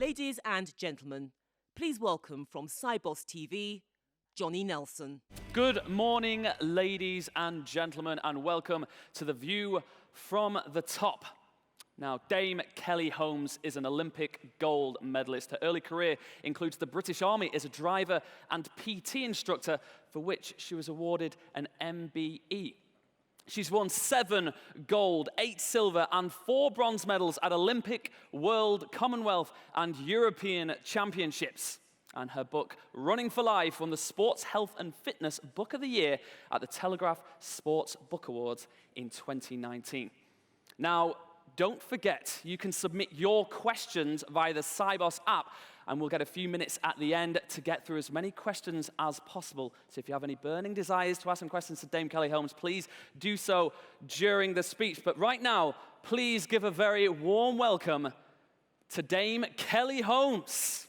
Ladies and gentlemen, please welcome from Sibos TV, Johnny Nelson. Good morning, ladies and gentlemen, and welcome to The View from the Top. Now, Dame Kelly Holmes is an Olympic gold medalist. Her early career includes the British Army as a driver and PT instructor, for which she was awarded an MBE. She's won 7 gold, 8 silver, and 4 bronze medals at Olympic, World, Commonwealth, and European Championships. And her book, Running for Life, won the Sports Health and Fitness Book of the Year at the Telegraph Sports Book Awards in 2019. Now, don't forget, you can submit your questions via the Sibos app, and we'll get a few minutes at the end to get through as many questions as possible. So if you have any burning desires to ask some questions to Dame Kelly Holmes, please do so during the speech. But right now, please give a very warm welcome to Dame Kelly Holmes.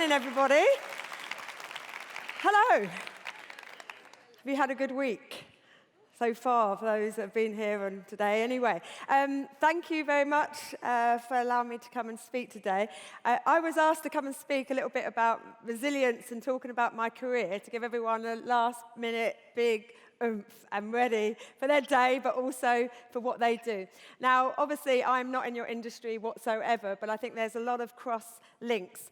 Everybody. Hello. Have you had a good week so far, for those that have been here and today anyway? Thank you very much for allowing me to come and speak today. I was asked to come and speak a little bit about resilience and talking about my career to give everyone a last-minute big oomph and ready for their day, but also for what they do. Now, obviously, I'm not in your industry whatsoever, but I think there's a lot of cross-links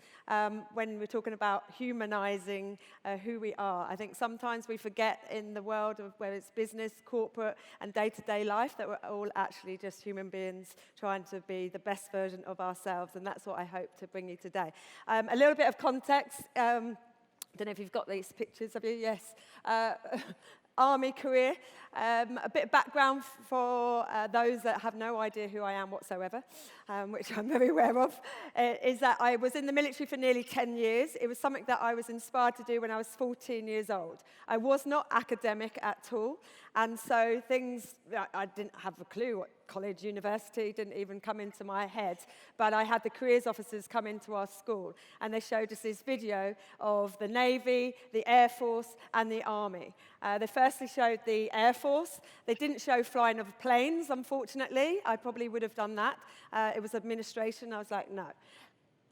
when we're talking about humanizing who we are. I think sometimes we forget in the world of where it's business, corporate, and day-to-day life that we're all actually just human beings trying to be the best version of ourselves, and that's what I hope to bring you today. A little bit of context. I don't know if you've got these pictures, have you? Yes. Army career. A bit of background for those that have no idea who I am whatsoever, which I'm very aware of, is that I was in the military for nearly 10 years. It was something that I was inspired to do when I was 14 years old. I was not academic at all, and so I didn't have a clue what college, university, didn't even come into my head, but I had the careers officers come into our school, and they showed us this video of the Navy, the Air Force, and the Army. They firstly showed the Air Force. They didn't show flying of planes, unfortunately. I probably would have done that. It was administration. I was like, no.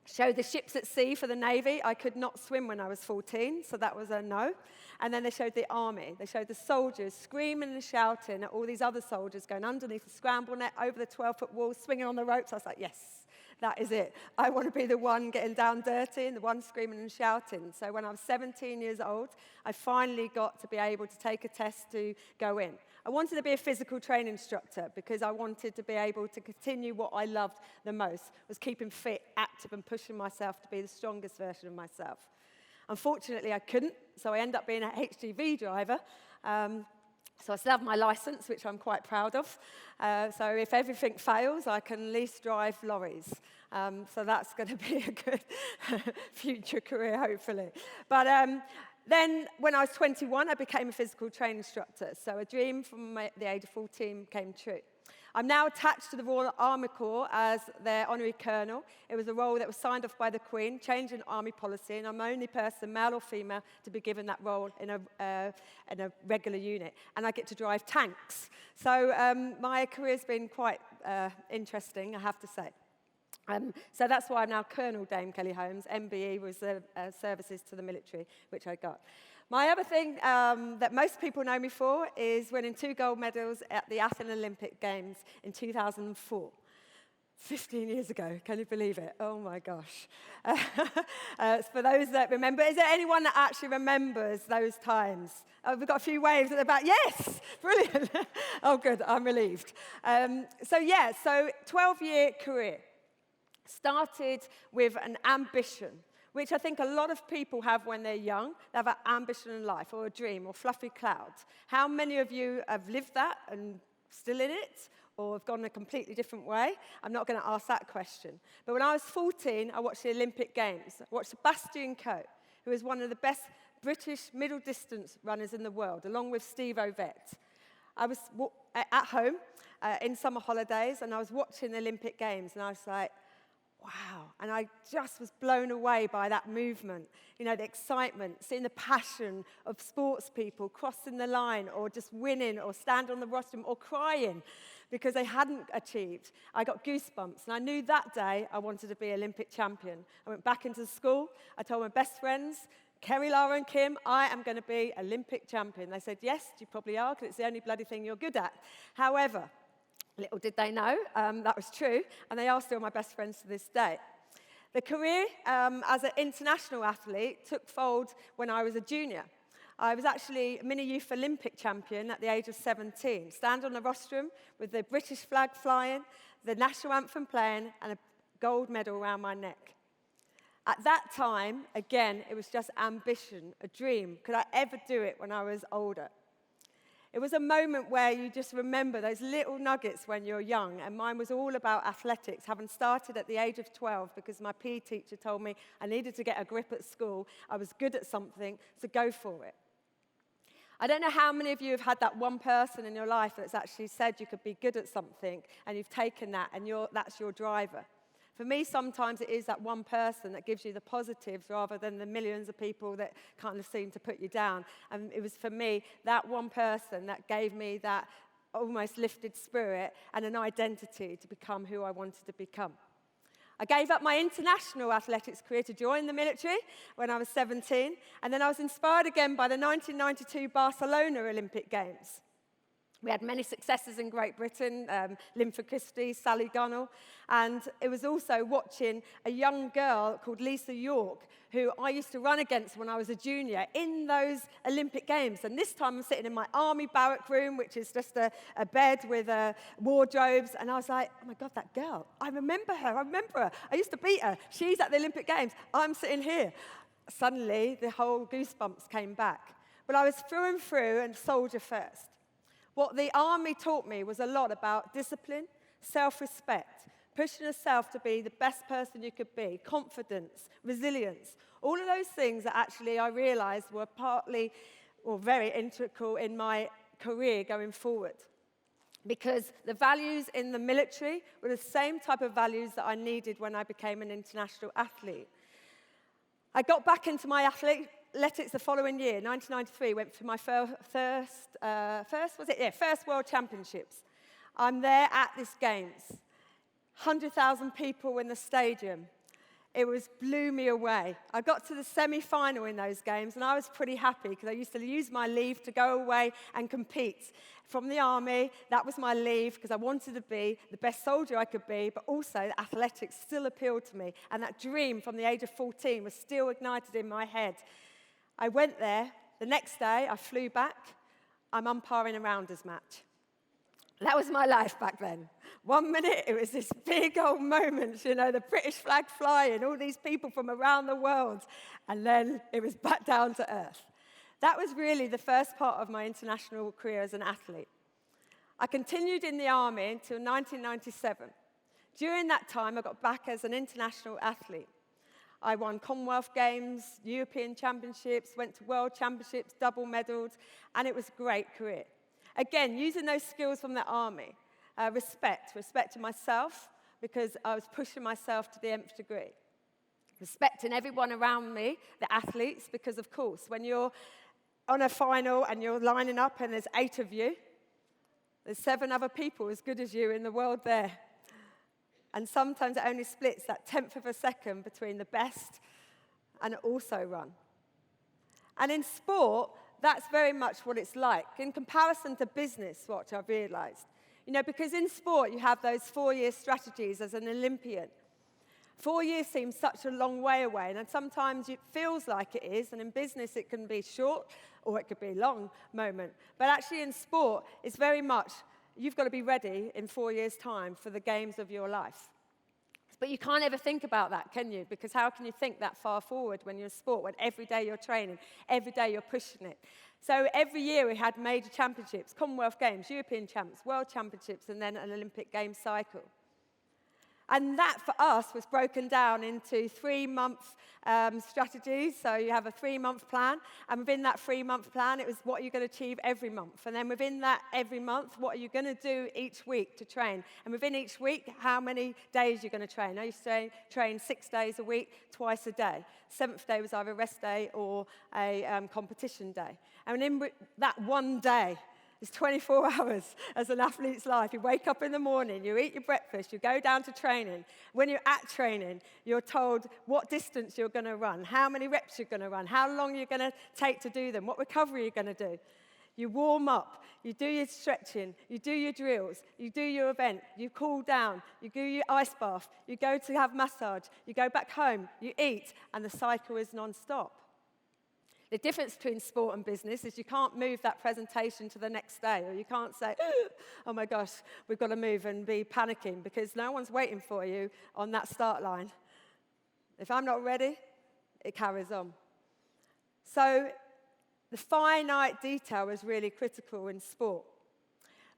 Showed the ships at sea for the Navy. I could not swim when I was 14, so that was a no. And then they showed the Army. They showed the soldiers screaming and shouting at all these other soldiers going underneath the scramble net, over the 12-foot wall, swinging on the ropes. I was like, yes, that is it. I want to be the one getting down dirty and the one screaming and shouting. So when I was 17 years old, I finally got to be able to take a test to go in. I wanted to be a physical training instructor because I wanted to be able to continue what I loved the most, was keeping fit, active, and pushing myself to be the strongest version of myself. Unfortunately, I couldn't, so I ended up being a HGV driver. So I still have my license, which I'm quite proud of. So if everything fails, I can at least drive lorries. So that's going to be a good future career, hopefully. But then when I was 21, I became a physical training instructor. So a dream from the age of 14 came true. I'm now attached to the Royal Army Corps as their honorary colonel. It was a role that was signed off by the Queen, changing army policy, and I'm the only person, male or female, to be given that role in a regular unit. And I get to drive tanks. So my career's been quite interesting, I have to say. So that's why I'm now Colonel Dame Kelly Holmes. MBE was the services to the military, which I got. My other thing that most people know me for is winning 2 gold medals at the Athens Olympic Games in 2004. 15 years ago, can you believe it? Oh my gosh. For those that remember, is there anyone that actually remembers those times? Oh, we've got a few waves at the back. Yes, brilliant. Oh good, I'm relieved. So 12-year career. Started with an ambition, which I think a lot of people have when they're young. They have an ambition in life, or a dream, or fluffy clouds. How many of you have lived that and still in it? Or have gone a completely different way? I'm not going to ask that question. But when I was 14, I watched the Olympic Games. I watched Sebastian Coe, who is one of the best British middle distance runners in the world, along with Steve Ovett. I was at home in summer holidays, and I was watching the Olympic Games, and I was like, wow. And I just was blown away by that movement. You know, the excitement, seeing the passion of sports people crossing the line or just winning or stand on the rostrum or crying because they hadn't achieved. I got goosebumps. And I knew that day I wanted to be Olympic champion. I went back into school. I told my best friends, Kerry, Lara and Kim, I am going to be Olympic champion. They said, yes, you probably are, because it's the only bloody thing you're good at. However, little did they know that was true, and they are still my best friends to this day. The career as an international athlete took fold when I was a junior. I was actually a mini youth Olympic champion at the age of 17. Stand on the rostrum with the British flag flying, the national anthem playing, and a gold medal around my neck. At that time, again, it was just ambition, a dream. Could I ever do it when I was older? It was a moment where you just remember those little nuggets when you're young, and mine was all about athletics, having started at the age of 12 because my PE teacher told me I needed to get a grip at school. I was good at something, so go for it. I don't know how many of you have had that one person in your life that's actually said you could be good at something, and you've taken that, and that's your driver. For me, sometimes it is that one person that gives you the positives rather than the millions of people that kind of seem to put you down. And it was, for me, that one person that gave me that almost lifted spirit and an identity to become who I wanted to become. I gave up my international athletics career to join the military when I was 17, and then I was inspired again by the 1992 Barcelona Olympic Games. We had many successes in Great Britain, Linford Christie, Sally Gunnell, and it was also watching a young girl called Lisa York, who I used to run against when I was a junior in those Olympic Games. And this time I'm sitting in my army barrack room, which is just a bed with wardrobes, and I was like, oh my God, that girl, I remember her, I used to beat her. She's at the Olympic Games, I'm sitting here. Suddenly, the whole goosebumps came back. But I was through and through and soldier first. What the army taught me was a lot about discipline, self-respect, pushing yourself to be the best person you could be, confidence, resilience, all of those things that actually I realized were partly or very integral in my career going forward. Because the values in the military were the same type of values that I needed when I became an international athlete. I got back into my athletics the following year, 1993, went for my first World Championships. I'm there at this Games. 100,000 people in the stadium. It blew me away. I got to the semi-final in those Games, and I was pretty happy because I used to use my leave to go away and compete. From the army, that was my leave because I wanted to be the best soldier I could be, but also athletics still appealed to me, and that dream from the age of 14 was still ignited in my head. I went there. The next day, I flew back. I'm umpiring a rounders match. That was my life back then. 1 minute, it was this big old moment, you know, the British flag flying, all these people from around the world. And then it was back down to earth. That was really the first part of my international career as an athlete. I continued in the army until 1997. During that time, I got back as an international athlete. I won Commonwealth Games, European Championships, went to World Championships, double medaled, and it was a great career. Again, using those skills from the army, respect to myself because I was pushing myself to the nth degree. Respecting everyone around me, the athletes, because of course, when you're on a final and you're lining up and there's 8 of you, there's 7 other people as good as you in the world there. And sometimes it only splits that 10th of a second between the best and also run. And in sport, that's very much what it's like. In comparison to business, what I've realized, You know, because in sport, you have those 4-year strategies as an Olympian. 4 years seems such a long way away, and sometimes it feels like it is, and in business it can be short or it could be a long moment. But actually in sport, it's very much, you've got to be ready in 4 years' time for the games of your life. But you can't ever think about that, can you? Because how can you think that far forward when you're in sport, when every day you're training, every day you're pushing it? So every year we had major championships, Commonwealth Games, European Champs, World Championships, and then an Olympic Games cycle. And that, for us, was broken down into 3-month strategies. So you have a 3-month plan, and within that 3-month plan, it was what you're going to achieve every month. And then within that every month, what are you going to do each week to train? And within each week, how many days you're going to train. I used to train 6 days a week, twice a day. 7th day was either a rest day or a competition day. And in that one day, it's 24 hours as an athlete's life. You wake up in the morning, you eat your breakfast, you go down to training. When you're at training, you're told what distance you're going to run, how many reps you're going to run, how long you're going to take to do them, what recovery you're going to do. You warm up, you do your stretching, you do your drills, you do your event, you cool down, you do your ice bath, you go to have massage, you go back home, you eat, and the cycle is non-stop. The difference between sport and business is you can't move that presentation to the next day, or you can't say, oh my gosh, we've got to move and be panicking, because no one's waiting for you on that start line. If I'm not ready, it carries on. So the finite detail is really critical in sport.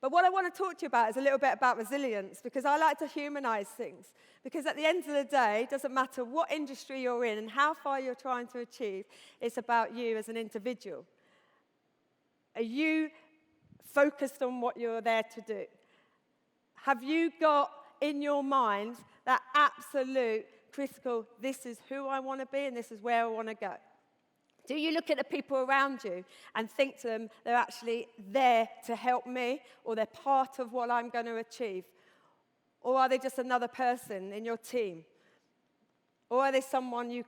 But what I want to talk to you about is a little bit about resilience, because I like to humanize things. Because at the end of the day, it doesn't matter what industry you're in and how far you're trying to achieve, it's about you as an individual. Are you focused on what you're there to do? Have you got in your mind that absolute critical, this is who I want to be and this is where I want to go? Do you look at the people around you and think to them, they're actually there to help me, or they're part of what I'm going to achieve? Or are they just another person in your team? Or are they someone you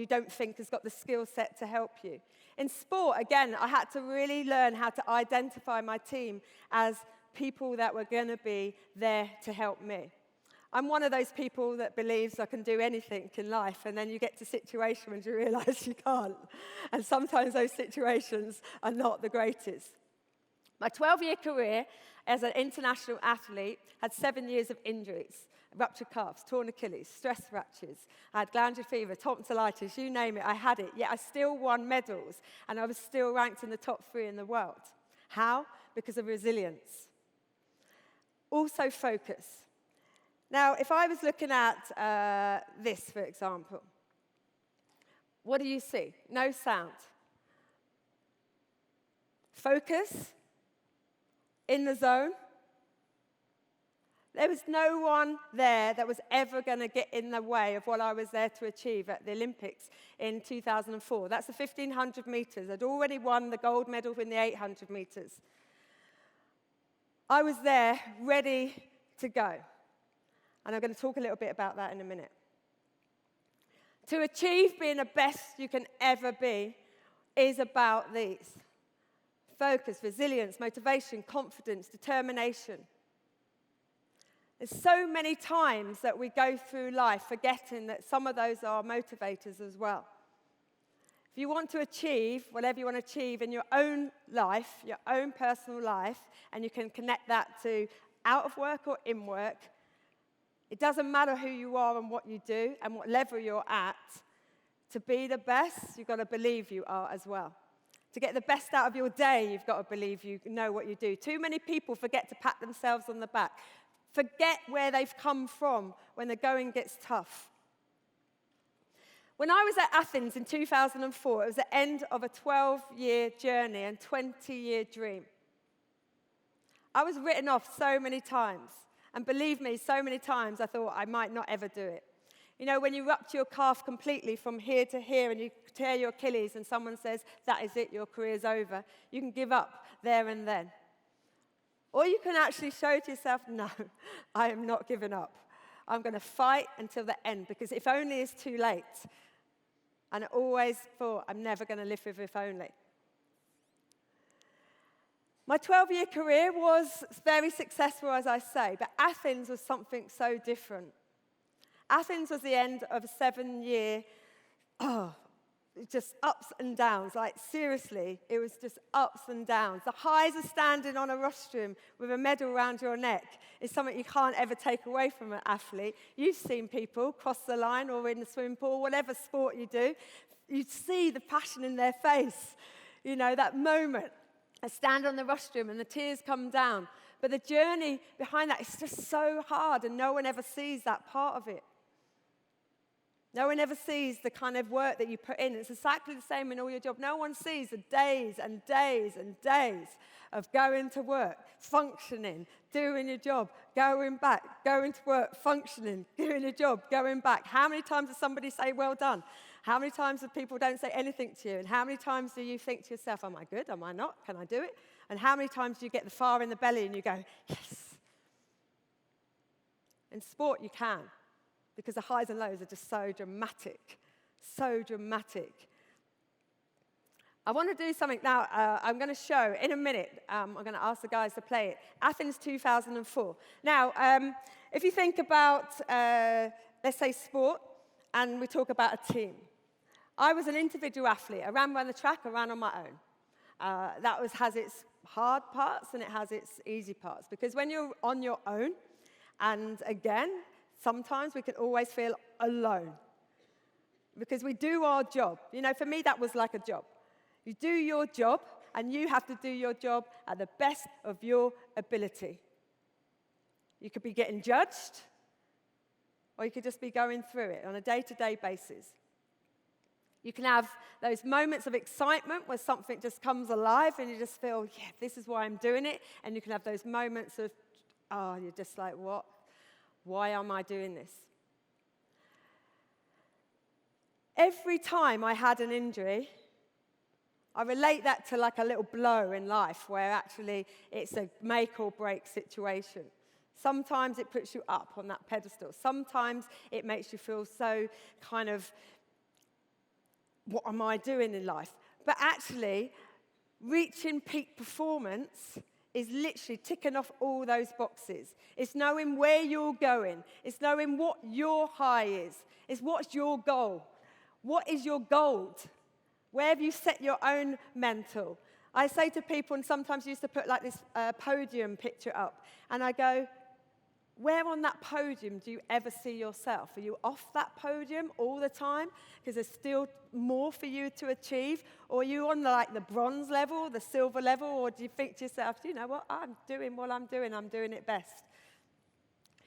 don't think has got the skill set to help you? In sport, again, I had to really learn how to identify my team as people that were going to be there to help me. I'm one of those people that believes I can do anything in life, and then you get to situations when you realize you can't. And sometimes those situations are not the greatest. My 12-year career as an international athlete had 7 years of injuries. Ruptured calves, torn Achilles, stress fractures. I had glandular fever, tonsillitis, you name it, I had it. Yet I still won medals, and I was still ranked in the top 3 in the world. How? Because of resilience. Also focus. Now, if I was looking at this, for example, what do you see? No sound. Focus. In the zone. There was no one there that was ever going to get in the way of what I was there to achieve at the Olympics in 2004. That's the 1,500 meters. I'd already won the gold medal in the 800 meters. I was there, ready to go. And I'm going to talk a little bit about that in a minute. To achieve being the best you can ever be is about these. Focus, resilience, motivation, confidence, determination. There's so many times that we go through life forgetting that some of those are motivators as well. If you want to achieve whatever you want to achieve in your own life, your own personal life, and you can connect that to out of work or in work, it doesn't matter who you are and what you do and what level you're at. To be the best, you've got to believe you are as well. To get the best out of your day, you've got to believe you know what you do. Too many people forget to pat themselves on the back. Forget where they've come from when the going gets tough. When I was at Athens in 2004, it was the end of a 12-year journey and 20-year dream. I was written off so many times. And believe me, so many times I thought I might not ever do it. You know, when you rupture your calf completely from here to here and you tear your Achilles and someone says, that is it, your career's over, you can give up there and then. Or you can actually show to yourself, no, I am not giving up. I'm going to fight until the end, because if only is too late. And I always thought, I'm never going to live with if only. My 12-year career was very successful, as I say, but Athens was something so different. Athens was the end of a 7-year, just ups and downs. Like, seriously, it was just ups and downs. The highs of standing on a rostrum with a medal around your neck is something you can't ever take away from an athlete. You've seen people cross the line or in the swimming pool, whatever sport you do, you see the passion in their face. You know, that moment. I stand on the rostrum and the tears come down. But the journey behind that is just so hard, and no one ever sees that part of it. No one ever sees the kind of work that you put in. It's exactly the same in all your job. No one sees the days and days and days of going to work, functioning, doing your job, going back, going to work, functioning, doing your job, going back. How many times does somebody say, well done? How many times do people don't say anything to you? And how many times do you think to yourself, am I good? Am I not? Can I do it? And how many times do you get the fire in the belly and you go, yes? In sport, you can, because the highs and lows are just so dramatic, so dramatic. I want to do something now. I'm going to show in a minute. I'm going to ask the guys to play it. Athens 2004. Now, if you think about, let's say, sport, and we talk about a team. I was an individual athlete. I ran around the track, I ran on my own. That has its hard parts and it has its easy parts. Because when you're on your own, and again, sometimes we can always feel alone. Because we do our job. You know, for me, that was like a job. You do your job, and you have to do your job at the best of your ability. You could be getting judged, or you could just be going through it on a day-to-day basis. You can have those moments of excitement where something just comes alive and you just feel, yeah, this is why I'm doing it. And you can have those moments of, you're just like, what? Why am I doing this? Every time I had an injury, I relate that to like a little blow in life where actually it's a make or break situation. Sometimes it puts you up on that pedestal. Sometimes it makes you feel so kind of, what am I doing in life? But actually, reaching peak performance is literally ticking off all those boxes. It's knowing where you're going. It's knowing what your high is. It's what's your goal. What is your goal? Where have you set your own mental? I say to people, and sometimes I used to put like this podium picture up, and I go, where on that podium do you ever see yourself? Are you off that podium all the time because there's still more for you to achieve? Or are you on like the bronze level, the silver level? Or do you think to yourself, you know what, I'm doing it best?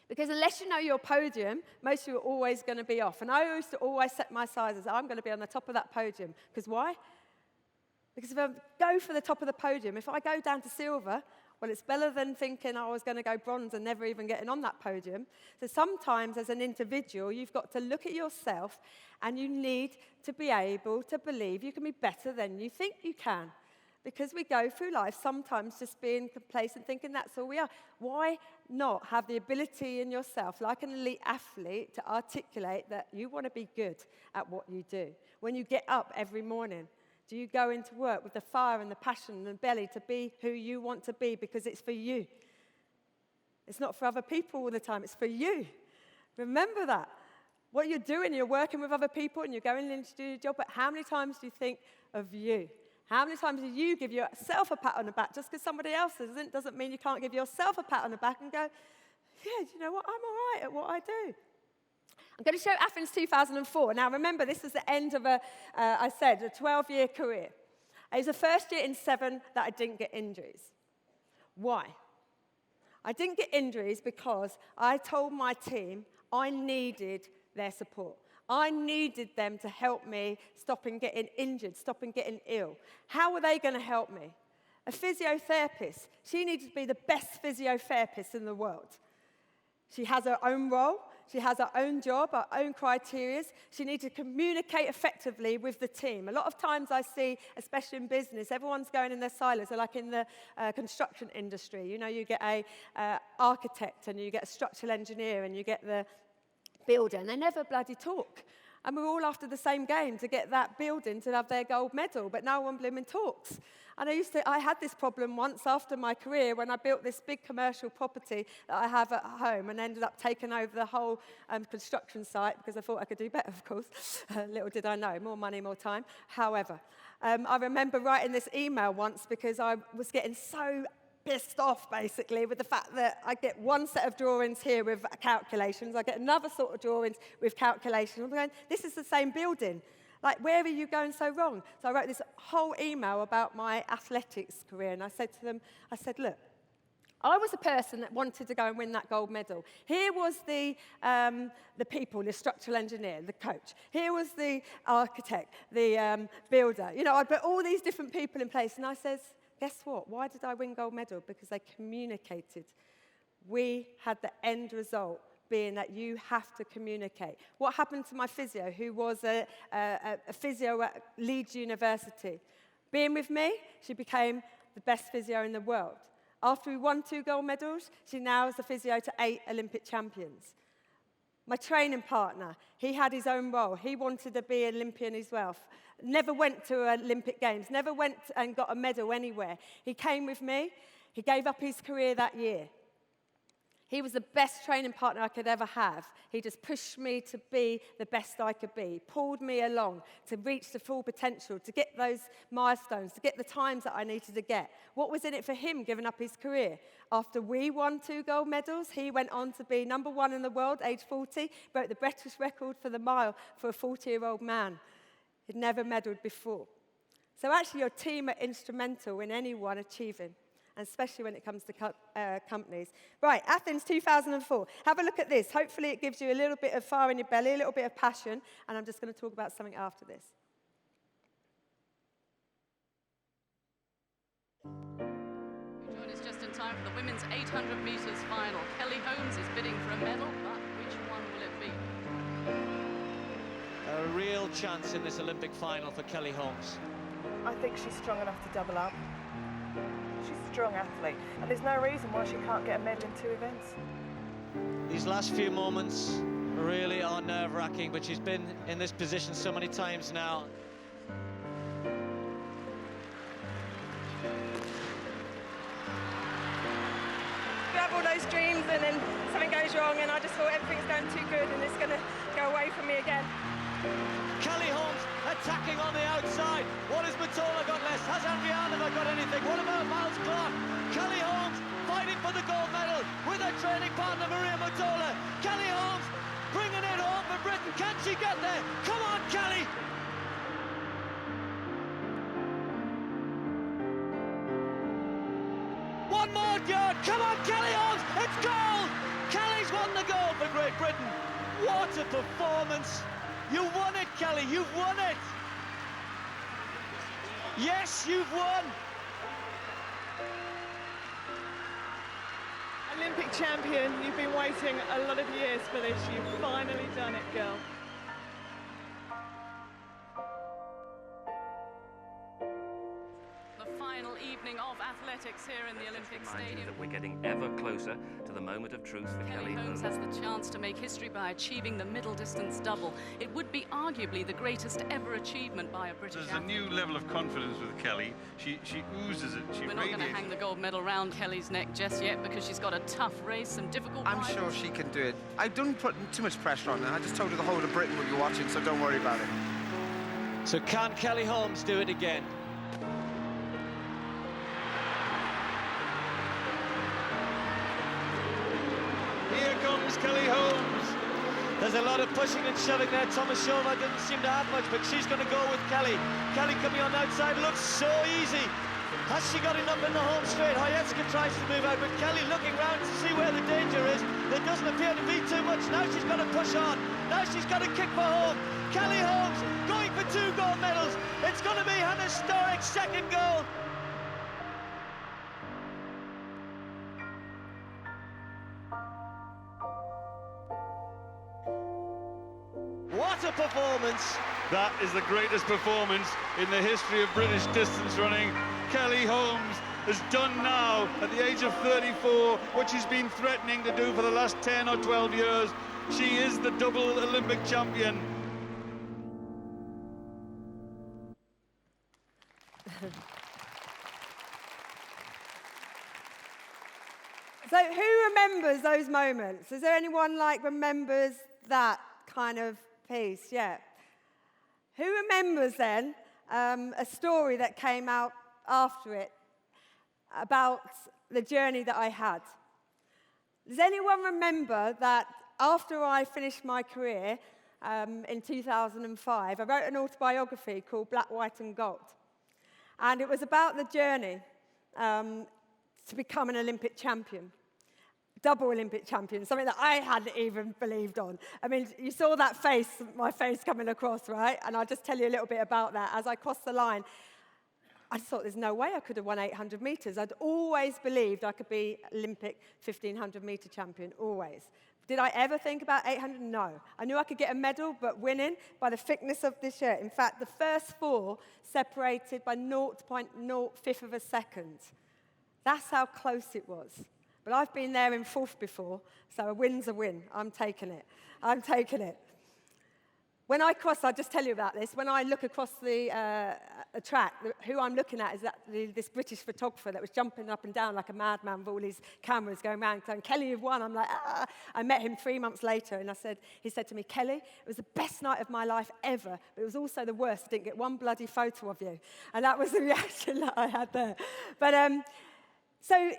Because unless you know your podium, most of you are always going to be off. And I used to always set my sights as I'm going to be on the top of that podium. Because why? Because if I go for the top of the podium, if I go down to silver, well, it's better than thinking I was going to go bronze and never even getting on that podium. So sometimes as an individual, you've got to look at yourself and you need to be able to believe you can be better than you think you can. Because we go through life sometimes just being complacent, thinking that's all we are. Why not have the ability in yourself, like an elite athlete, to articulate that you want to be good at what you do? When you get up every morning, do you go into work with the fire and the passion and the belly to be who you want to be because it's for you? It's not for other people all the time, it's for you. Remember that. What you're doing, you're working with other people and you're going in to do your job, but how many times do you think of you? How many times do you give yourself a pat on the back just because somebody else doesn't mean you can't give yourself a pat on the back and go, yeah, do you know what, I'm all right at what I do. I'm going to show Athens 2004. Now, remember, this was the end of a 12-year career. It was the first year in 7 that I didn't get injuries. Why? I didn't get injuries because I told my team I needed their support. I needed them to help me stop getting injured, stop getting ill. How were they going to help me? A physiotherapist. She needed to be the best physiotherapist in the world. She has her own role. She has her own job, her own criteria. She needs to communicate effectively with the team. A lot of times I see, especially in business, everyone's going in their silos. So like in the construction industry, you know, you get a architect and you get a structural engineer and you get the builder, and they never bloody talk. And we're all after the same game to get that building to have their gold medal, but no one blooming talks. And I had this problem once after my career when I built this big commercial property that I have at home and ended up taking over the whole construction site because I thought I could do better, of course. Little did I know, more money, more time. However, I remember writing this email once because I was getting so pissed off, basically, with the fact that I get one set of drawings here with calculations, I get another sort of drawings with calculations. I'm going, this is the same building. Like, where are you going so wrong? So I wrote this whole email about my athletics career, and I said to them, look, I was a person that wanted to go and win that gold medal. Here was the people, the structural engineer, the coach. Here was the architect, the builder. You know, I put all these different people in place, and I says, guess what? Why did I win gold medal? Because they communicated. We had the end result being that you have to communicate. What happened to my physio, who was a physio at Leeds University? Being with me, she became the best physio in the world. After we won 2 gold medals, she now is the physio to 8 Olympic champions. My training partner, he had his own role. He wanted to be an Olympian as well. Never went to Olympic Games, never went and got a medal anywhere. He came with me. He gave up his career that year. He was the best training partner I could ever have. He just pushed me to be the best I could be, pulled me along to reach the full potential, to get those milestones, to get the times that I needed to get. What was in it for him giving up his career? After we won 2 gold medals, he went on to be number 1 in the world, age 40, broke the British record for the mile for a 40-year-old man. He'd never medalled before. So actually, your team are instrumental in anyone achieving, and especially when it comes to companies. Right, Athens 2004. Have a look at this. Hopefully it gives you a little bit of fire in your belly, a little bit of passion, and I'm just going to talk about something after this. You join us just in time for the women's 800 metres final. Kelly Holmes is bidding for a medal, but which one will it be? A real chance in this Olympic final for Kelly Holmes. I think she's strong enough to double up. She's a strong athlete, and there's no reason why she can't get a medal in 2 events. These last few moments really are nerve-wracking, but she's been in this position so many times now. You have all those dreams, and then something goes wrong, and I just thought everything's going too good, and it's going to go away from me again. Kelly Holmes attacking on the outside. What has Matola got less? Has Andrianova got anything? What about Miles Clark? Kelly Holmes fighting for the gold medal with her training partner Maria Matola. Kelly Holmes bringing it home for Britain. Can she get there? Come on, Kelly! One more yard. Come on, Kelly Holmes. It's gold. Kelly's won the gold for Great Britain. What a performance. You won it, Kelly. You've won it. Yes, you've won. Olympic champion, you've been waiting a lot of years for this. You've finally done it, girl. The final evening of athletics here in the Olympic Remind you Stadium. that we're getting ever closer to the moment of truth for Kelly Holmes has the chance to make history by achieving the middle distance double. It would be arguably the greatest ever achievement by a British There's a athlete. new level of confidence with Kelly. She oozes it. She We're not going to radiates. hang the gold medal round Kelly's neck just yet because she's got a tough race, some difficult I'm rivals. sure she can do it. I don't put too much pressure on her. I just told her the whole of Britain will be watching, so don't worry about it. So can Kelly Holmes do it again? Here comes Kelly Holmes. There's a lot of pushing and shoving there. Tomashova didn't seem to have much, but she's going to go with Kelly. Kelly coming on the outside, looks so easy. Has she got enough in the home straight? Hayetska tries to move out, but Kelly looking round to see where the danger is. There doesn't appear to be too much. Now she's got to push on. Now she's got to kick for home. Kelly Holmes going for 2 gold medals. It's going to be an historic second gold. What a performance! That is the greatest performance in the history of British distance running. Kelly Holmes has done now, at the age of 34, what she's been threatening to do for the last 10 or 12 years. She is the double Olympic champion. So who remembers those moments? Is there anyone remembers that kind of piece? Yeah. Who remembers then a story that came out after it about the journey that I had? Does anyone remember that after I finished my career in 2005, I wrote an autobiography called Black, White and Gold. And it was about the journey to become an Olympic champion, double Olympic champion, something that I hadn't even believed on. I mean, you saw that face, my face coming across, right? And I'll just tell you a little bit about that. As I crossed the line, I just thought there's no way I could have won 800 meters. I'd always believed I could be Olympic 1,500 meter champion, always. Did I ever think about 800? No. I knew I could get a medal, but winning by the thickness of this shirt. In fact, the first four separated by 0.05 of a second. That's how close it was. But I've been there in fourth before, so a win's a win. I'm taking it. I'm taking it. When I cross, I'll just tell you about this. When I look across the track, who I'm looking at is this British photographer that was jumping up and down like a madman with all his cameras going around saying, Kelly, you've won. I'm like, ah. I met him 3 months later, and he said to me, Kelly, it was the best night of my life ever, but it was also the worst. I didn't get one bloody photo of you. And that was the reaction that I had there. But, so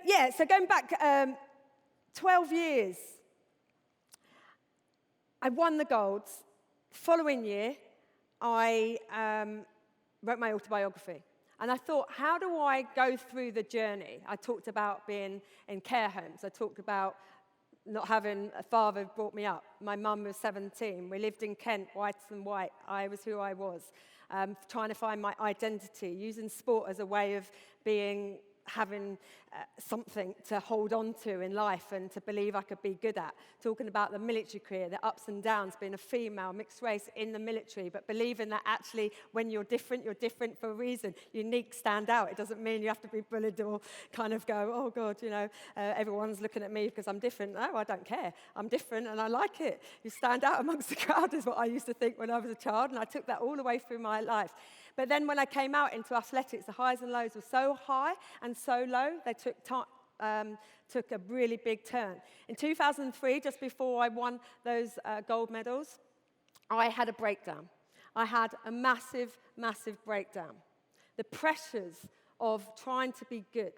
going back 12 years, I won the golds. Following year, I wrote my autobiography. And I thought, how do I go through the journey? I talked about being in care homes. I talked about not having a father who brought me up. My mum was 17. We lived in Kent, white and white. I was who I was. Trying to find my identity, using sport as a way of having something to hold on to in life and to believe I could be good at. Talking about the military career, the ups and downs, being a female, mixed race in the military, but believing that actually when you're different for a reason. Unique, stand out. It doesn't mean you have to be bullied or kind of go, oh God, everyone's looking at me because I'm different. No, I don't care. I'm different and I like it. You stand out amongst the crowd is what I used to think when I was a child, and I took that all the way through my life. But then when I came out into athletics, the highs and lows were so high and so low, they took a really big turn. In 2003, just before I won those gold medals, I had a breakdown. I had a massive, massive breakdown. The pressures of trying to be good.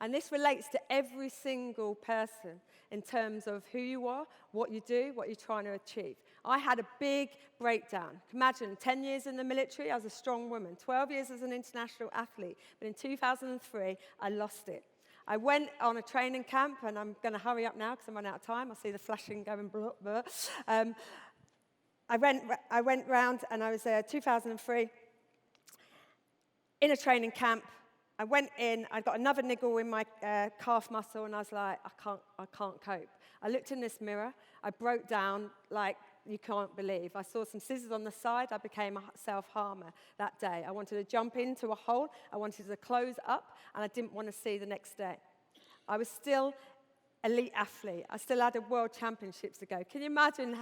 And this relates to every single person in terms of who you are, what you do, what you're trying to achieve. I had a big breakdown. Imagine 10 years in the military, I was a strong woman. 12 years as an international athlete. But in 2003, I lost it. I went on a training camp, and I'm going to hurry up now because I'm running out of time. I see the flashing going blah, blah. I went round, and I was 2003 in a training camp. I went in, I got another niggle in my calf muscle, and I was like, I can't cope. I looked in this mirror, I broke down like you can't believe. I saw some scissors on the side, I became a self-harmer that day. I wanted to jump into a hole, I wanted to close up, and I didn't want to see the next day. I was still elite athlete. I still had a world championships to go. Can you imagine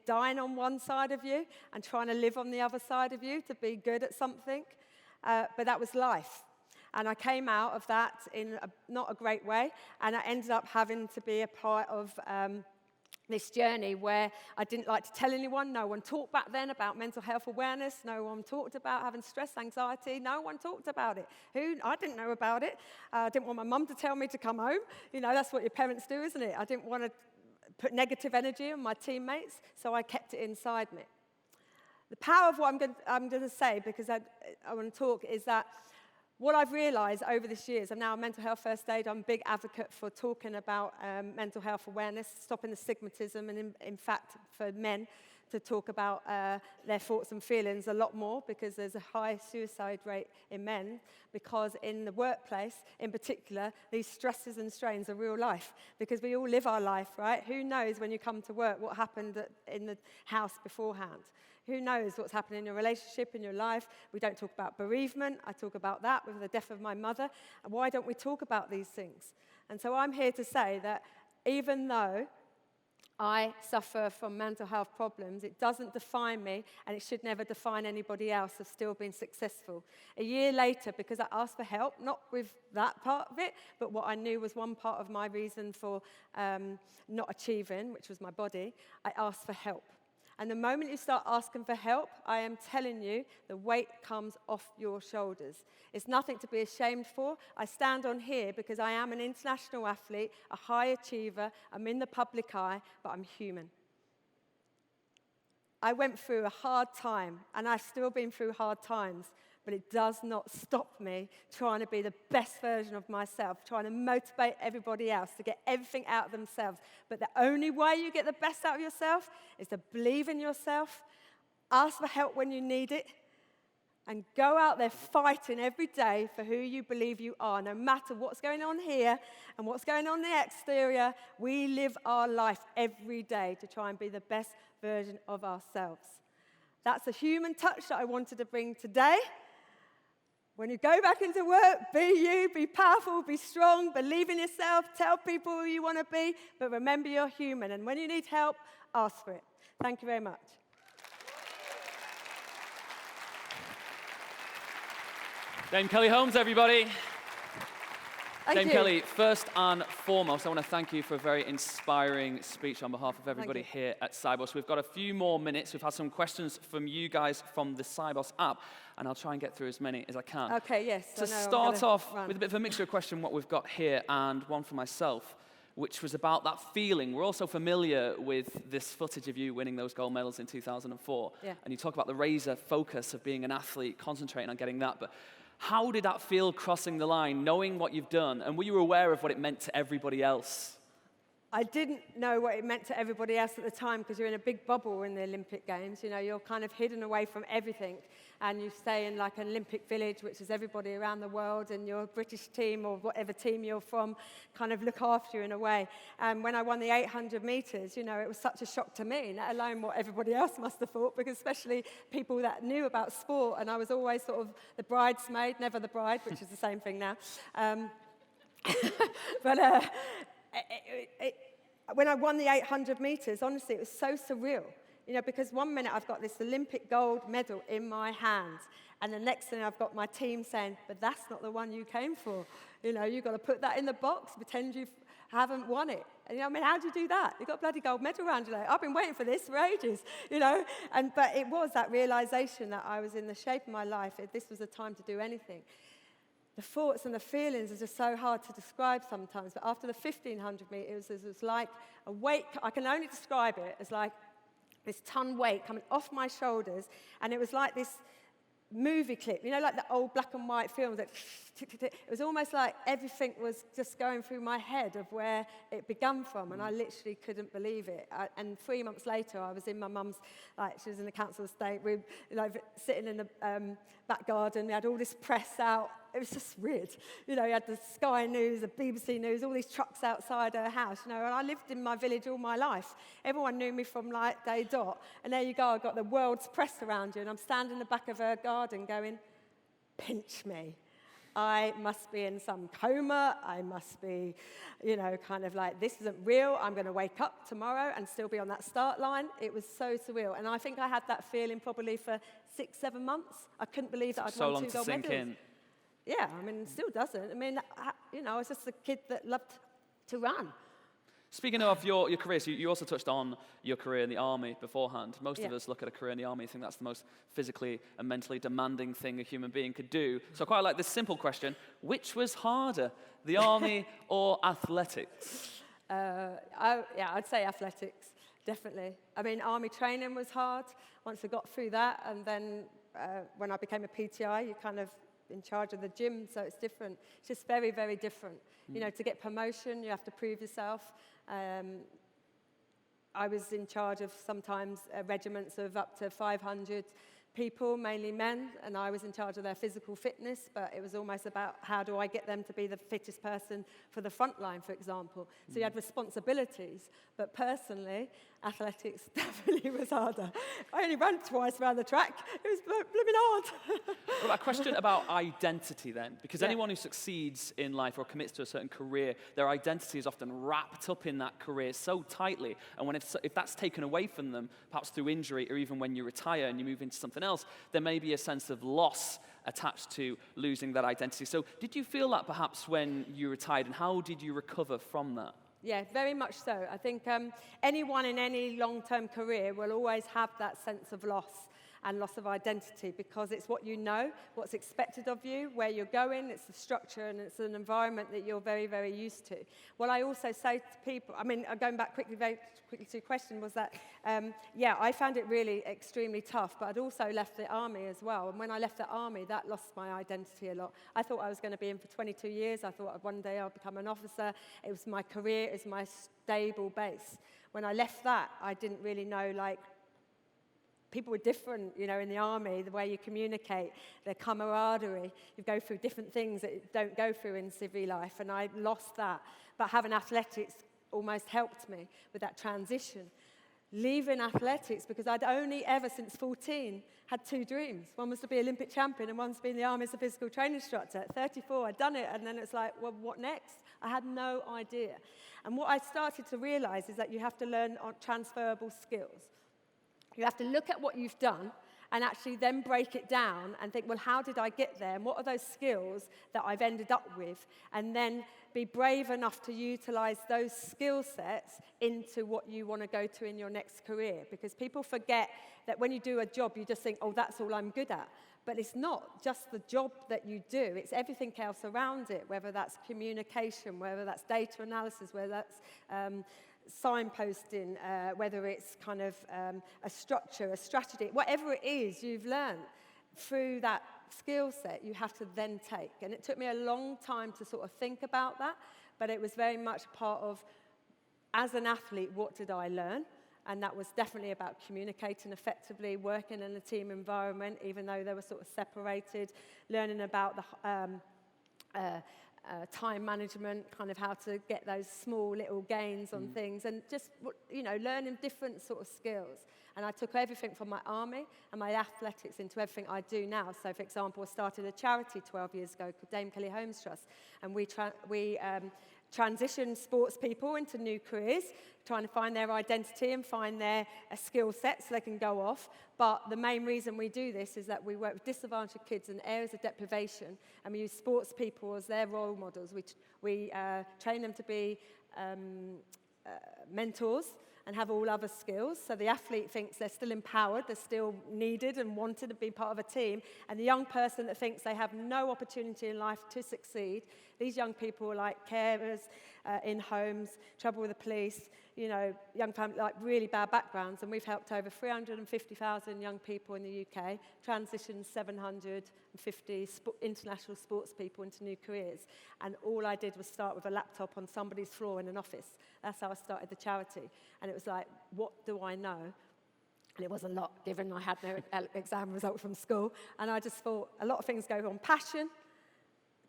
dying on one side of you and trying to live on the other side of you to be good at something? But that was life. And I came out of that in not a great way, and I ended up having to be a part of this journey where I didn't like to tell anyone. No one talked back then about mental health awareness. No one talked about having stress, anxiety. No one talked about it. I didn't know about it. I didn't want my mum to tell me to come home. That's what your parents do, isn't it? I didn't want to put negative energy on my teammates, so I kept it inside me. The power of what I'm going to say, because I want to talk, is that what I've realised over this years, I'm now a mental health first aid. I'm a big advocate for talking about mental health awareness, stopping the stigmatism, and in fact, for men to talk about their thoughts and feelings a lot more, because there's a high suicide rate in men, because in the workplace, in particular, these stresses and strains are real life, because we all live our life, right? Who knows when you come to work what happened in the house beforehand? Who knows what's happening in your relationship, in your life? We don't talk about bereavement. I talk about that with the death of my mother. And why don't we talk about these things? And so I'm here to say that even though I suffer from mental health problems. It doesn't define me, and it should never define anybody else of still being successful. A year later, because I asked for help, not with that part of it, but what I knew was one part of my reason for not achieving, which was my body, I asked for help. And the moment you start asking for help, I am telling you, the weight comes off your shoulders. It's nothing to be ashamed for. I stand on here because I am an international athlete, a high achiever. I'm in the public eye, but I'm human. I went through a hard time, and I've still been through hard times, but it does not stop me trying to be the best version of myself, trying to motivate everybody else to get everything out of themselves. But the only way you get the best out of yourself is to believe in yourself, ask for help when you need it, and go out there fighting every day for who you believe you are. No matter what's going on here and what's going on in the exterior, we live our life every day to try and be the best version of ourselves. That's a human touch that I wanted to bring today. When you go back into work, be you, be powerful, be strong, believe in yourself, tell people who you want to be, but remember you're human. And when you need help, ask for it. Thank you very much. Dame Kelly Holmes, everybody. Thank Dame you. Kelly, first and foremost, I want to thank you for a very inspiring speech on behalf of everybody here at Sibos. We've got a few more minutes. We've had some questions from you guys from the Sibos app, and I'll try and get through as many as I can. Okay, yes. To start off with a bit of a mixture of question, what we've got here, and one for myself, which was about that feeling. We're also familiar with this footage of you winning those gold medals in 2004. Yeah. And you talk about the razor focus of being an athlete, concentrating on getting that. But how did that feel crossing the line, knowing what you've done? And were you aware of what it meant to everybody else? I didn't know what it meant to everybody else at the time because you're in a big bubble in the Olympic Games. You know, you're kind of hidden away from everything. And you stay in like an Olympic village, which is everybody around the world, and your British team or whatever team you're from kind of look after you in a way. And when I won the 800 meters, you know, it was such a shock to me, let alone what everybody else must have thought, because especially people that knew about sport, and I was always sort of the bridesmaid, never the bride, which is the same thing now. When I won the 800 meters, honestly, it was so surreal. You know, because one minute I've got this Olympic gold medal in my hands, and the next thing I've got my team saying, but that's not the one you came for. You know, you've got to put that in the box, pretend you haven't won it. And, you know, I mean, how do you do that? You've got a bloody gold medal around you. Like, I've been waiting for this for ages, you know. But it was that realization that I was in the shape of my life. This was the time to do anything. The thoughts and the feelings are just so hard to describe sometimes. But after the 1,500 meters, it was like a weight. I can only describe it as like this ton weight coming off my shoulders, and it was like this movie clip, you know, like the old black and white films. That it was almost like everything was just going through my head of where it began from, and I literally couldn't believe it. And 3 months later, I was in my mum's, like, she was in the council estate, we, like, sitting in the back garden. We had all this press out. It was just weird. You know, you had the Sky News, the BBC News, all these trucks outside her house, you know, and I lived in my village all my life. Everyone knew me from, like, day dot. And there you go, I've got the world's press around you, and I'm standing in the back of her garden going, pinch me. I must be in some coma. I must be, you know, kind of like, this isn't real. I'm going to wake up tomorrow and still be on that start line. It was so surreal. And I think I had that feeling probably for 6-7 months. I couldn't believe that I'd won 2 gold medals. In. Yeah, I mean, it still doesn't. I mean, you know, I was just a kid that loved to run. Speaking of your career, so you also touched on your career in the army beforehand. Most of us look at a career in the army and think that's the most physically and mentally demanding thing a human being could do. So I quite like this simple question. Which was harder, the army or athletics? I'd say athletics, definitely. I mean, army training was hard once I got through that. And then when I became a PTI, you're kind of in charge of the gym, so it's different. It's just very, very different. You know, to get promotion, you have to prove yourself. I was in charge of sometimes regiments of up to 500 people, mainly men, and I was in charge of their physical fitness, but it was almost about how do I get them to be the fittest person for the front line, for example. So you had responsibilities, but personally, athletics definitely was harder. I only ran twice around the track. It was blooming hard. Well, a question about identity then, because anyone who succeeds in life or commits to a certain career, their identity is often wrapped up in that career so tightly, and when if that's taken away from them, perhaps through injury or even when you retire and you move into something else, there may be a sense of loss attached to losing that identity. So did you feel that perhaps when you retired, and how did you recover from that? Yeah, very much so. I think anyone in any long-term career will always have that sense of loss and loss of identity, because it's what you know, what's expected of you, where you're going, it's the structure and it's an environment that you're very, very used to. What I also say to people, I mean, going back very quickly to your question, was that, yeah, I found it really extremely tough, but I'd also left the army as well. And when I left the army, that lost my identity a lot. I thought I was going to be in for 22 years. I thought one day I'll become an officer. It was my career, it was my stable base. When I left that, I didn't really know, like, people were different, you know, in the army, the way you communicate, the camaraderie. You go through different things that you don't go through in civil life, and I lost that. But having athletics almost helped me with that transition. Leaving athletics, because I'd only ever, since 14, had 2 dreams. One was to be Olympic champion, and one was to be in the army as a physical training instructor. At 34, I'd done it, and then it's like, well, what next? I had no idea. And what I started to realize is that you have to learn transferable skills. You have to look at what you've done and actually then break it down and think, well, how did I get there? And what are those skills that I've ended up with? And then be brave enough to utilize those skill sets into what you want to go to in your next career. Because people forget that when you do a job, you just think, oh, that's all I'm good at. But it's not just the job that you do. It's everything else around it, whether that's communication, whether that's data analysis, whether that's signposting, whether it's kind of a structure, a strategy, whatever it is you've learned through that skill set, you have to then take. And it took me a long time to sort of think about that, but it was very much part of, as an athlete, what did I learn? And that was definitely about communicating effectively, working in a team environment, even though they were sort of separated, learning about the time management, kind of how to get those small little gains on things, and just, you know, learning different sort of skills. And I took everything from my army and my athletics into everything I do now. So, for example, I started a charity 12 years ago called Dame Kelly Holmes Trust, and we transition sports people into new careers, trying to find their identity and find their skill set so they can go off. But the main reason we do this is that we work with disadvantaged kids in areas of deprivation, and we use sports people as their role models. We train them to be mentors and have all other skills. So the athlete thinks they're still empowered, they're still needed and wanted to be part of a team. And the young person that thinks they have no opportunity in life to succeed, these young people are like carers in homes, trouble with the police, you know, young families, like really bad backgrounds. And we've helped over 350,000 young people in the UK transition 750 international sports people into new careers. And all I did was start with a laptop on somebody's floor in an office. That's how I started the charity. And it was like, what do I know? And it was a lot, given I had no exam result from school. And I just thought a lot of things go on. Passion,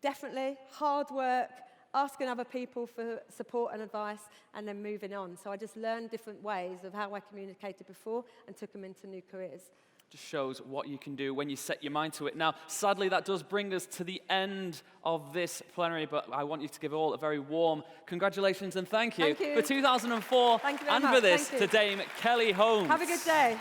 definitely. Hard work, asking other people for support and advice, and then moving on. So I just learned different ways of how I communicated before and took them into new careers. Just shows what you can do when you set your mind to it. Now, sadly, that does bring us to the end of this plenary, but I want you to give all a very warm congratulations and thank you, for 2004 Thank you very and much. for this to Dame Kelly Holmes. Have a good day.